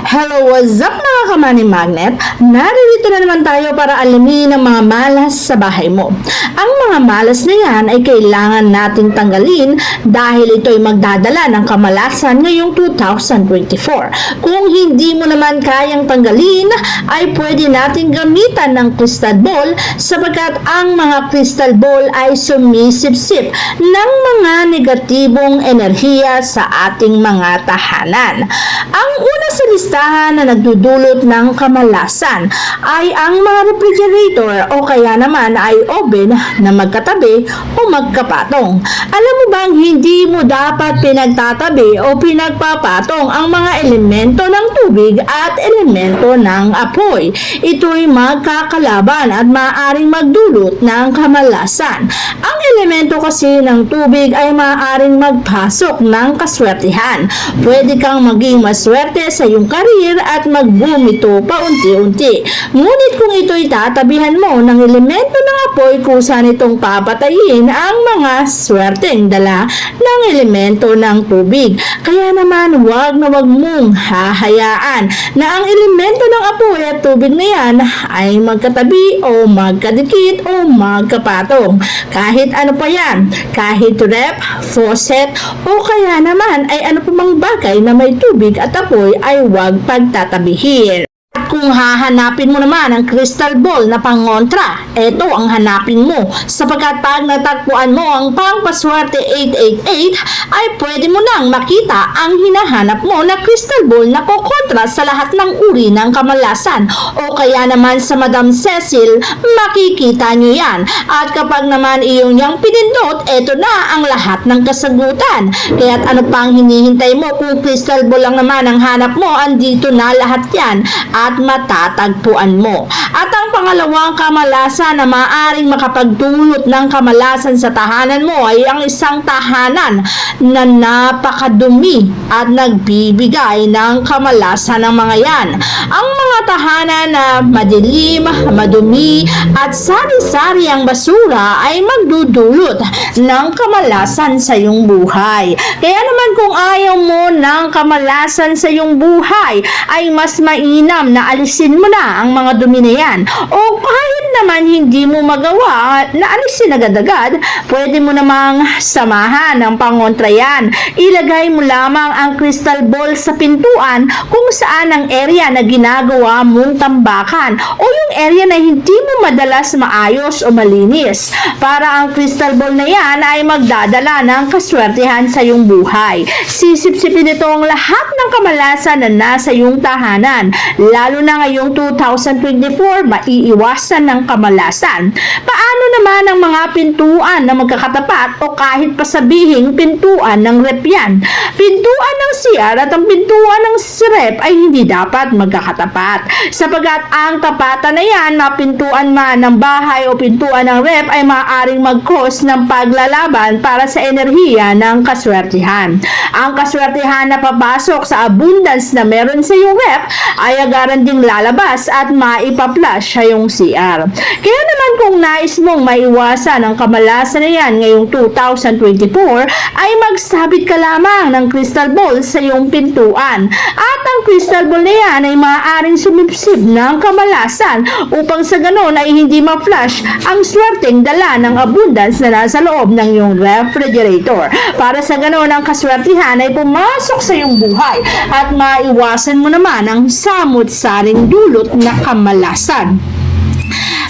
Hello, what's up mga kamani magnet? Narito na naman tayo para alamin ang mga malas sa bahay mo. Ang mga malas na yan ay kailangan nating tanggalin dahil ito ay magdadala ng kamalasan ngayong 2024. Kung hindi mo naman kayang tanggalin, ay pwede nating gamitan ng crystal ball sapagkat ang mga crystal ball ay sumisipsip ng mga negatibong enerhiya sa ating mga tahanan. Ang una sa listahan na nagdudulot ng kamalasan ay ang mga refrigerator o kaya naman ay oven na magkatabi o magkapatong. Alam mo bang hindi mo dapat pinagtatabi o pinagpapatong ang mga elemento ng tubig at elemento ng apoy? Ito'y magkakalaban at maaaring magdulot ng kamalasan. Ang elemento kasi ng tubig ay maaaring magpasok ng kaswertihan. Pwede kang maging maswerte sa iyong karir at magbumito paunti-unti. Ngunit kung ito'y tatabihan mo ng elemento ng apoy, kusa nitong papatayin ang mga swerteng dala ng elemento ng tubig. Kaya naman wag na wag mong hahayaan na ang elemento ng apoy at tubig na yan ay magkatabi o magkadikit o magkapatong. Kahit ano pa yan, kahit ref, faucet o kaya naman ay ano pa mang bagay na may tubig at apoy ay huwag pagtatabihin. Kung hahanapin mo naman ang crystal ball na pangontra, ito ang hanapin mo sapagkat pag natagpuan mo ang pangpaswerte 888 ay pwede mo nang makita ang hinahanap mo na crystal ball na kokontra sa lahat ng uri ng kamalasan o kaya naman sa Madam Cecil, makikita nyo yan. At kapag naman iyong yang pinindot, ito na ang lahat ng kasagutan. Kaya't ano pang hinihintay mo? Kung crystal ball lang naman ang hanap mo, andito na lahat yan at matatagpuan mo. At ang pangalawang kamalasan na maaaring makapagdulot ng kamalasan sa tahanan mo ay ang isang tahanan na napakadumi at nagbibigay ng kamalasan ng mga yan. Ang mga tahanan na madilim, madumi at sari-sari ang basura ay magdudulot ng kamalasan sa iyong buhay. Kaya naman kung ayaw mo ng kamalasan sa iyong buhay, ay mas mainam na alisin mo na ang mga dumi na yan. O kahit naman hindi mo magawa na alisin agad-agad, pwede mo namang samahan ng pangontra yan. Ilagay mo lamang ang crystal ball sa pintuan kung saan ang area na ginagawa mong tambakan o yung area na hindi mo madalas maayos o malinis para ang crystal ball na yan ay magdadala ng kaswertihan sa iyong buhay. Sisipsipin ito ang lahat ng kamalasan na nasa iyong tahanan. Lalo na ngayong 2024, maiiwasan ng kamalasan. Paano naman ang mga pintuan na magkakatapat o kahit pasabihing pintuan ng rep yan? Pintuan ng CR at ang pintuan ng rep ay hindi dapat magkakatapat. Sapagat ang tapatan na yan, mapintuan man ng bahay o pintuan ng rep ay maaaring mag-cause ng paglalaban para sa enerhiya ng kaswertihan. Ang kaswertihan na papasok sa abundance na meron sa iyong rep ay agaran ding lalabas at maipa-flush sa iyong CR. Kaya naman kung nais mong maiwasan ang kamalasan na yan ngayong 2024, ay magsabit ka lamang ng crystal ball sa iyong pintuan. At ang crystal ball na yan ay maaaring sumipsip ng kamalasan upang sa ganon ay hindi ma-flush ang swerteng dala ng abundance na nasa loob ng iyong refrigerator. Para sa ganon ang kaswertihan ay pumasok sa iyong buhay at maiwasan mo naman ang samut-saring dulot na kamalasan.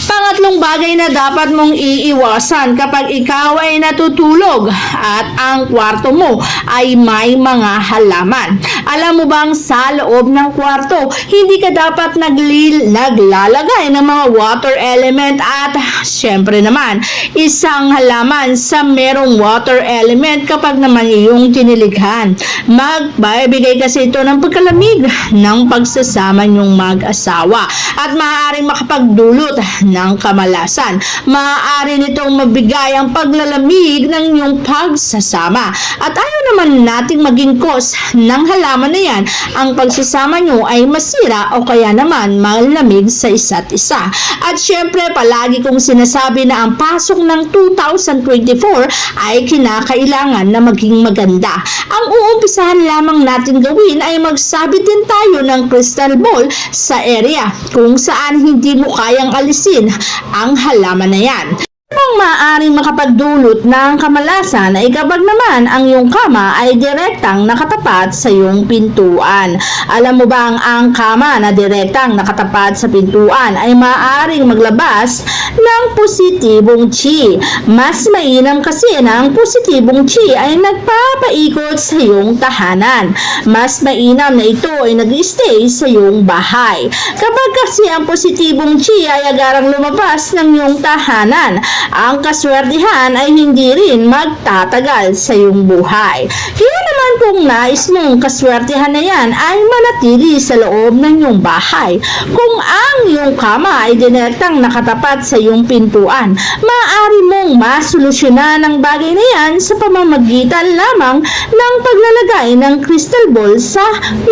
Pangatlong bagay na dapat mong iiwasan kapag ikaw ay natutulog at ang kwarto mo ay may mga halaman. Alam mo bang sa loob ng kwarto, hindi ka dapat naglalagay ng mga water element at syempre naman, isang halaman sa merong water element kapag naman iyong tinilighan. Magbibigay kasi ito ng pagkalamig ng pagsasama niyong mag-asawa at maaaring makapagdulot ng kamalasan. Maaari nitong mabigay ang paglalamig ng iyong pagsasama. At ayaw naman nating maging cause ng halaman na yan ang pagsasama nyo ay masira o kaya naman malamig sa isa't isa. At syempre, palagi kong sinasabi na ang pasok ng 2024 ay kinakailangan na maging maganda. Ang uumpisahan lamang natin gawin ay magsabit din tayo ng crystal ball sa area kung saan hindi mo kayang alisin ang halaman na yan. Ang maaaring makapagdulot ng kamalasan ay kapag naman ang iyong kama ay direktang nakatapat sa iyong pintuan. Alam mo ba ang kama na direktang nakatapat sa pintuan ay maaaring maglabas ng positibong chi. Mas mainam kasi na ang positibong chi ay nagpapaikot sa iyong tahanan. Mas mainam na ito ay nag-stay sa iyong bahay. Kapag kasi ang positibong chi ay agarang lumabas ng iyong tahanan, ang kaswertihan ay hindi rin magtatagal sa iyong buhay. Kaya naman kung nais mong kaswertihan na yan ay manatili sa loob ng iyong bahay. Kung ang iyong kama ay direktang nakatapat sa iyong pintuan, maaari mong masolusyonan ang bagay na yan sa pamamagitan lamang ng paglalagay ng crystal ball sa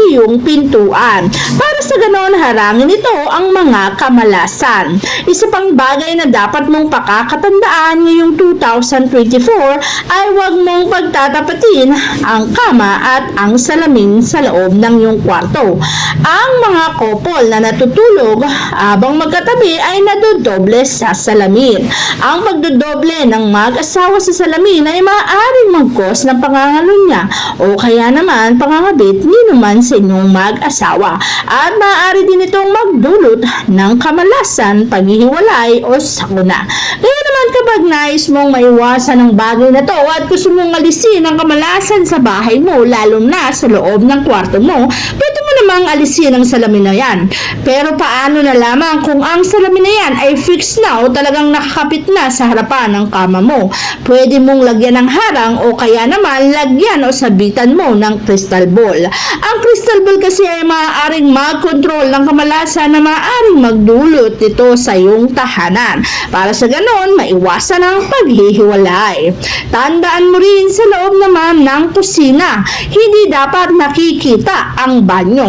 iyong pintuan. Para sa ganon, harangin ito ang mga kamalasan. Isa pang bagay na dapat mong pakakatandaan ngayong 2024 ay huwag mong pagtatapatin ang kama at ang salamin sa loob ng iyong kwarto. Ang mga couple na natutulog habang magkatabi ay nadodoble sa salamin. Ang pagdodoble ng mag-asawa sa salamin ay maaaring mag-cause ng pangangalunya o kaya naman pangangabit ni naman sa inyong mag-asawa. At maaari din itong magdulot ng kamalasan, paghihiwalay o sakuna. Kaya naman kapag nais mong maiwasan ang bagay na to at gusto mong alisin ang kamalasan sa bahay mo, lalo na sa loob ng kwarto mo, pwede mo namang alisin ang salamin na yan. Pero paano na lamang kung ang salamin na yan ay fixed na o talagang nakakapit na sa harapan ng kama mo? Pwede mong lagyan ng harang o kaya naman lagyan o sabitan mo ng crystal ball. Ang crystal ball kasi ay maaaring mag-control ng kamalasan na maaaring magdulot ito sa iyong tahanan. Para sa ganon, maiwasan ang paghihiwalay. Tandaan mo rin sa loob naman ng kusina, hindi dapat nakikita ang banyo.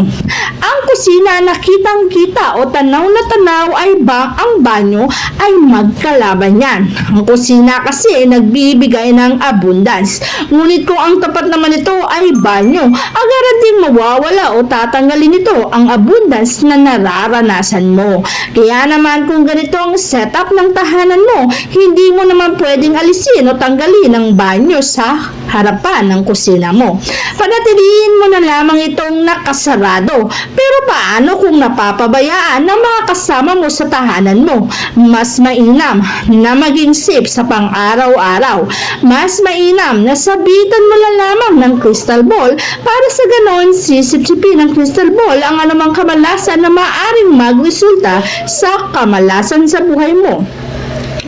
Ang kusina nakitang-kita o tanaw na tanaw ay ang banyo ay magkalaban yan. Ang kusina kasi ay nagbibigay ng abundance. Ngunit kung ang tapat naman ito ay banyo, agaran din mawawala o tatanggalin ito ang abundance na nararanasan mo. Kaya naman kung ganito ang setup ng tahanan mo, hindi mo naman pwedeng alisin o tanggalin ang banyo sa harapan ng kusina mo. Panatilihin mo na lamang itong nakasarado. Pero paano kung napapabayaan ng mga kasama mo sa tahanan mo? Mas mainam na maging safe sa pang-araw-araw. Mas mainam na sabitan mo na lamang ng crystal ball para sa ganon sisip-sipin ng crystal ball ang anumang kamalasan na maaaring magresulta sa kamalasan sa buhay mo.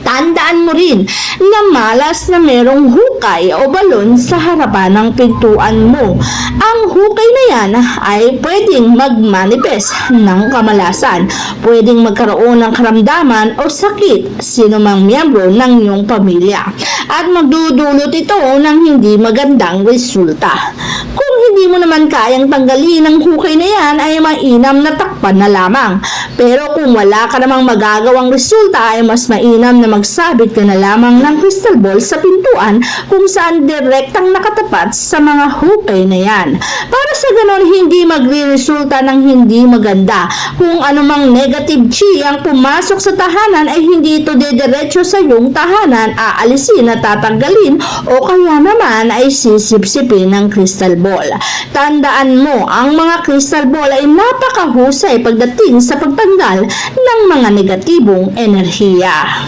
Tandaan mo rin na malas na merong hukay o balon sa harapan ng pintuan mo. Ang hukay na yan ay pwedeng magmanifest ng kamalasan. Pwedeng magkaroon ng karamdaman o sakit sino mang miyembro ng iyong pamilya. At magdudulot ito ng hindi magandang resulta. Kung hindi mo naman kayang tanggalin ang hukay na yan ay mainam na takpan na lamang. Pero kung wala ka namang magagawang resulta ay mas mainam na magsabit ka na lamang ng crystal ball sa pintuan kung saan direktang nakatapat sa mga hukay na yan. Para sa ganon hindi magre-resulta ng hindi maganda. Kung anumang negative chi ang pumasok sa tahanan ay hindi ito dediretso sa iyong tahanan, aalisin at tatanggalin o kaya naman ay sisip-sipin ng crystal ball. Tandaan mo, ang mga crystal ball ay napakahusay pagdating sa pagtanggal ng mga negatibong enerhiya.